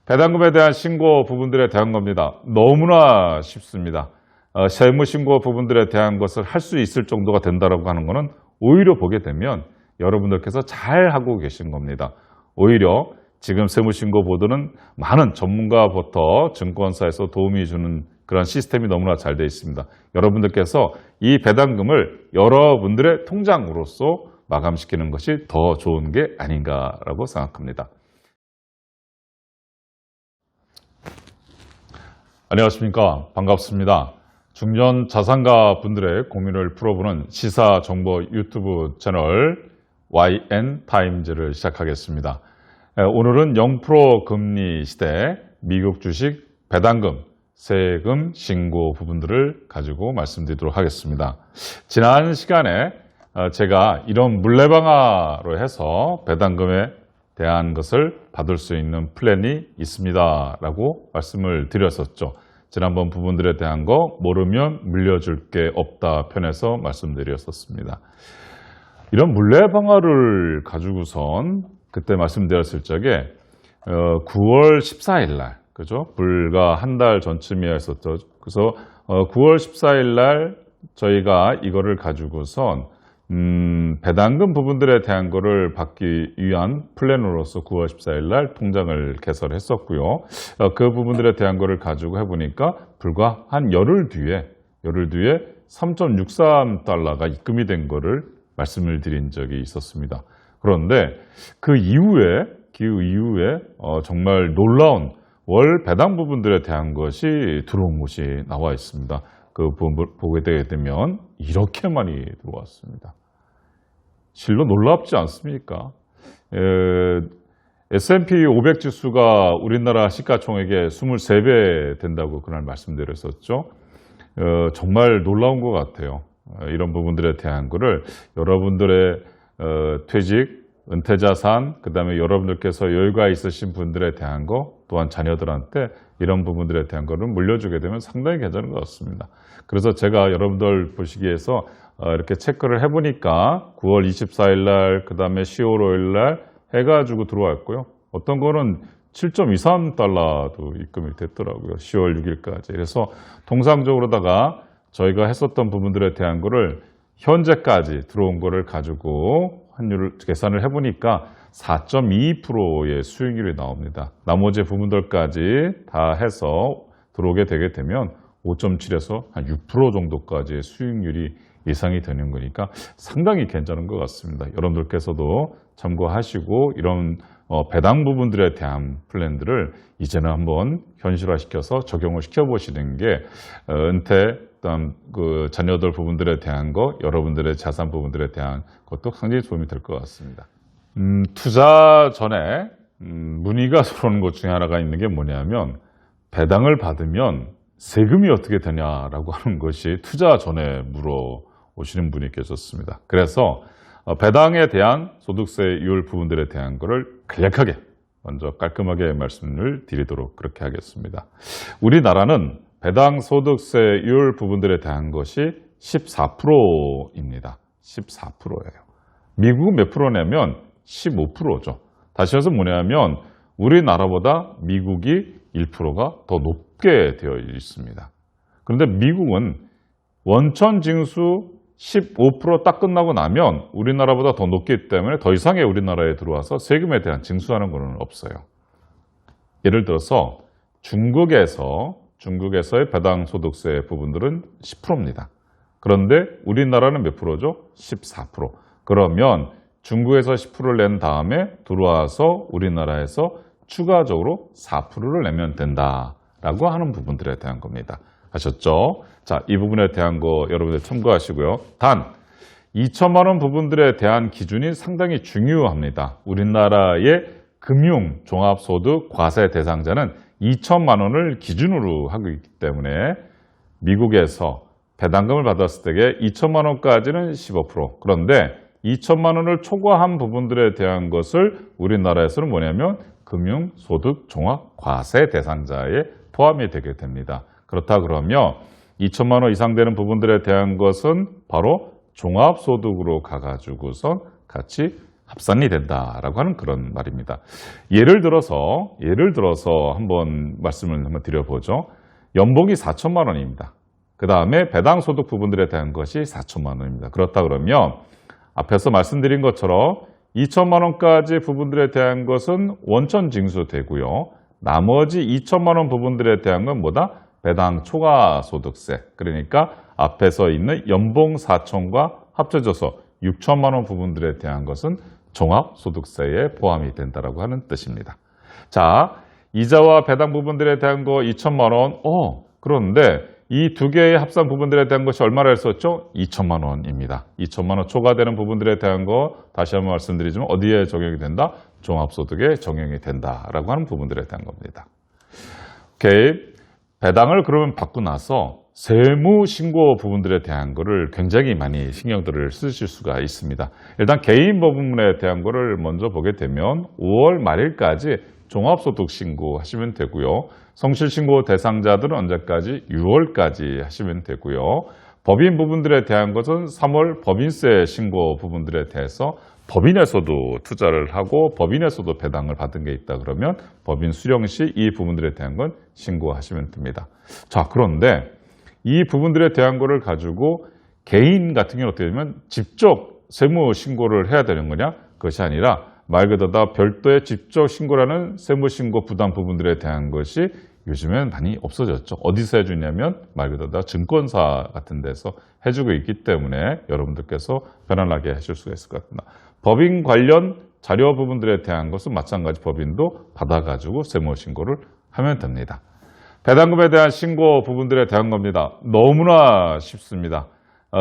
배당금에 대한 신고 부분들에 대한 겁니다. 너무나 쉽습니다. 세무 신고 부분들에 대한 것을 할 수 있을 정도가 된다라고 하는 것은 오히려 보게 되면 여러분들께서 잘 하고 계신 겁니다. 오히려 지금 세무신고 보도는 많은 전문가부터 증권사에서 도움이 주는 그런 시스템이 너무나 잘 되어 있습니다. 여러분들께서 이 배당금을 여러분들의 통장으로서 마감시키는 것이 더 좋은 게 아닌가라고 생각합니다. 안녕하십니까. 반갑습니다. 중년 자산가 분들의 고민을 풀어보는 시사정보 유튜브 채널 YN타임즈를 시작하겠습니다. 오늘은 0% 금리 시대 미국 주식 배당금, 세금 신고 부분들을 가지고 말씀드리도록 하겠습니다. 지난 시간에 제가 이런 물레방아로 해서 배당금에 대한 것을 받을 수 있는 플랜이 있습니다 라고 말씀을 드렸었죠. 지난번 부분들에 대한 거 모르면 물려줄 게 없다 편에서 말씀드렸었습니다. 이런 물레방아를 가지고선 그때 말씀드렸을 적에 9월 14일 날, 그죠? 불과 한 달 전쯤이었었죠. 그래서 9월 14일 날 저희가 이거를 가지고선 배당금 부분들에 대한 거를 받기 위한 플랜으로서 9월 14일 날 통장을 개설했었고요. 그 부분들에 대한 거를 가지고 해보니까 불과 한 열흘 뒤에 3.63달러가 입금이 된 거를 말씀을 드린 적이 있었습니다. 그런데 그 이후에 정말 놀라운 월 배당 부분들에 대한 것이 들어온 것이 나와 있습니다. 그 부분 보게 되면 이렇게 많이 들어왔습니다. 실로 놀랍지 않습니까? S&P 500 지수가 우리나라 시가총액의 23배 된다고 그날 말씀드렸었죠. 정말 놀라운 것 같아요. 이런 부분들에 대한 거를 여러분들의 퇴직, 은퇴자산, 그 다음에 여러분들께서 여유가 있으신 분들에 대한 거, 또한 자녀들한테 이런 부분들에 대한 거를 물려주게 되면 상당히 괜찮은 것 같습니다. 그래서 제가 여러분들 보시기에서 이렇게 체크를 해보니까 9월 24일 날, 그 다음에 10월 5일 날 해가지고 들어왔고요. 어떤 거는 7.23달러도 입금이 됐더라고요. 10월 6일까지. 그래서 통상적으로다가 저희가 했었던 부분들에 대한 거를 현재까지 들어온 거를 가지고 환율을 계산을 해보니까 4.22%의 수익률이 나옵니다. 나머지 부분들까지 다 해서 들어오게 되게 되면 5.7에서 한 6% 정도까지의 수익률이 예상이 되는 거니까 상당히 괜찮은 것 같습니다. 여러분들께서도 참고하시고 이런 배당 부분들에 대한 플랜들을 이제는 한번 현실화시켜서 적용을 시켜보시는 게 은퇴, 그다음 그 자녀들 부분들에 대한 거, 여러분들의 자산 부분들에 대한 것도 상당히 도움이 될 것 같습니다. 투자 전에 문의가 들어오는 것 중에 하나가 있는 게 뭐냐면 배당을 받으면 세금이 어떻게 되냐라고 하는 것이 투자 전에 물어오시는 분이 계셨습니다. 그래서 배당에 대한 소득세율 부분들에 대한 것을 간략하게 먼저 깔끔하게 말씀을 드리도록 그렇게 하겠습니다. 우리나라는 배당 소득세율 부분들에 대한 것이 14%입니다. 14%예요. 미국은 몇 프로냐면 15%죠. 다시 해서 뭐냐면 우리나라보다 미국이 1%가 더 높게 되어 있습니다. 그런데 미국은 원천 징수 15% 딱 끝나고 나면 우리나라보다 더 높기 때문에 더 이상의 우리나라에 들어와서 세금에 대한 징수하는 것은 없어요. 예를 들어서 중국에서의 배당 소득세 부분들은 10%입니다. 그런데 우리나라는 몇 프로죠? 14%. 그러면 중국에서 10%를 낸 다음에 들어와서 우리나라에서 추가적으로 4%를 내면 된다라고 하는 부분들에 대한 겁니다. 아셨죠? 자, 이 부분에 대한 거 여러분들 참고하시고요. 단 2천만 원 부분들에 대한 기준이 상당히 중요합니다. 우리나라의 금융 종합소득 과세 대상자는 2천만 원을 기준으로 하고 있기 때문에 미국에서 배당금을 받았을 때에 2천만 원까지는 15%. 그런데 2천만 원을 초과한 부분들에 대한 것을 우리나라에서는 뭐냐면 금융소득 종합과세 대상자에 포함이 되게 됩니다. 그렇다 그러면 2천만 원 이상 되는 부분들에 대한 것은 바로 종합소득으로 가가지고선 같이 합산이 된다라고 하는 그런 말입니다. 예를 들어서 한번 말씀을 한번 드려보죠. 연봉이 4천만 원입니다. 그 다음에 배당 소득 부분들에 대한 것이 4천만 원입니다. 그렇다 그러면 앞에서 말씀드린 것처럼 2천만 원까지 부분들에 대한 것은 원천 징수되고요. 나머지 2천만 원 부분들에 대한 건 뭐다? 배당 초과 소득세. 그러니까 앞에서 있는 연봉 4천과 합쳐져서 6천만 원 부분들에 대한 것은 종합소득세에 포함이 된다라고 하는 뜻입니다. 자, 이자와 배당 부분들에 대한 거 2천만 원. 그런데 이 두 개의 합산 부분들에 대한 것이 얼마나 했었죠? 2천만 원입니다. 2천만 원 초과되는 부분들에 대한 거 다시 한번 말씀드리지만 어디에 적용이 된다? 종합소득에 적용이 된다라고 하는 부분들에 대한 겁니다. 오케이. 배당을 그러면 받고 나서 세무 신고 부분들에 대한 거를 굉장히 많이 신경들을 쓰실 수가 있습니다. 일단 개인 부분에 대한 거를 먼저 보게 되면 5월 말일까지 종합소득 신고하시면 되고요. 성실신고 대상자들은 언제까지? 6월까지 하시면 되고요. 법인 부분들에 대한 것은 3월 법인세 신고 부분들에 대해서 법인에서도 투자를 하고 법인에서도 배당을 받은 게 있다 그러면 법인 수령 시 이 부분들에 대한 건 신고하시면 됩니다. 자, 그런데 이 부분들에 대한 거를 가지고 개인 같은 경우는 어떻게 되면 직접 세무 신고를 해야 되는 거냐? 그것이 아니라 말 그대로 별도의 직접 신고라는 세무 신고 부담 부분들에 대한 것이 요즘엔 많이 없어졌죠. 어디서 해주냐면 말 그대로 증권사 같은 데서 해주고 있기 때문에 여러분들께서 편안하게 하실 수가 있을 것 같습니다. 법인 관련 자료 부분들에 대한 것은 마찬가지 법인도 받아가지고 세무 신고를 하면 됩니다. 배당금에 대한 신고 부분들에 대한 겁니다. 너무나 쉽습니다.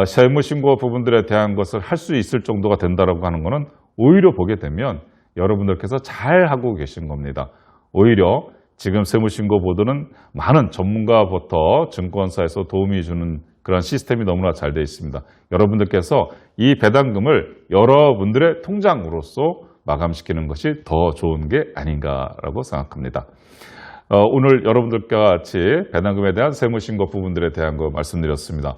세무 신고 부분들에 대한 것을 할 수 있을 정도가 된다라고 하는 것은 오히려 보게 되면 여러분들께서 잘 하고 계신 겁니다. 오히려 지금 세무신고 보도는 많은 전문가부터 증권사에서 도움이 주는 그런 시스템이 너무나 잘 되어 있습니다. 여러분들께서 이 배당금을 여러분들의 통장으로서 마감시키는 것이 더 좋은 게 아닌가라고 생각합니다. 오늘 여러분들과 같이 배당금에 대한 세무신고 부분들에 대한 거 말씀드렸습니다.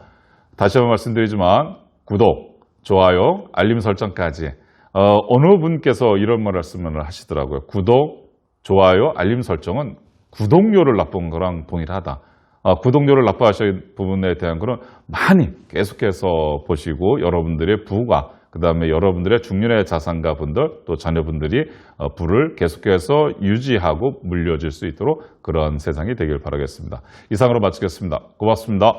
다시 한번 말씀드리지만 구독, 좋아요, 알림 설정까지 어느 분께서 이런 말씀을 하시더라고요. 구독, 좋아요, 알림 설정은 구독료를 납부한 거랑 동일하다. 구독료를 납부하실 부분에 대한 거는 많이 계속해서 보시고 여러분들의 부가 그 다음에 여러분들의 중년의 자산가 분들 또 자녀분들이 부를 계속해서 유지하고 물려줄 수 있도록 그런 세상이 되길 바라겠습니다. 이상으로 마치겠습니다. 고맙습니다.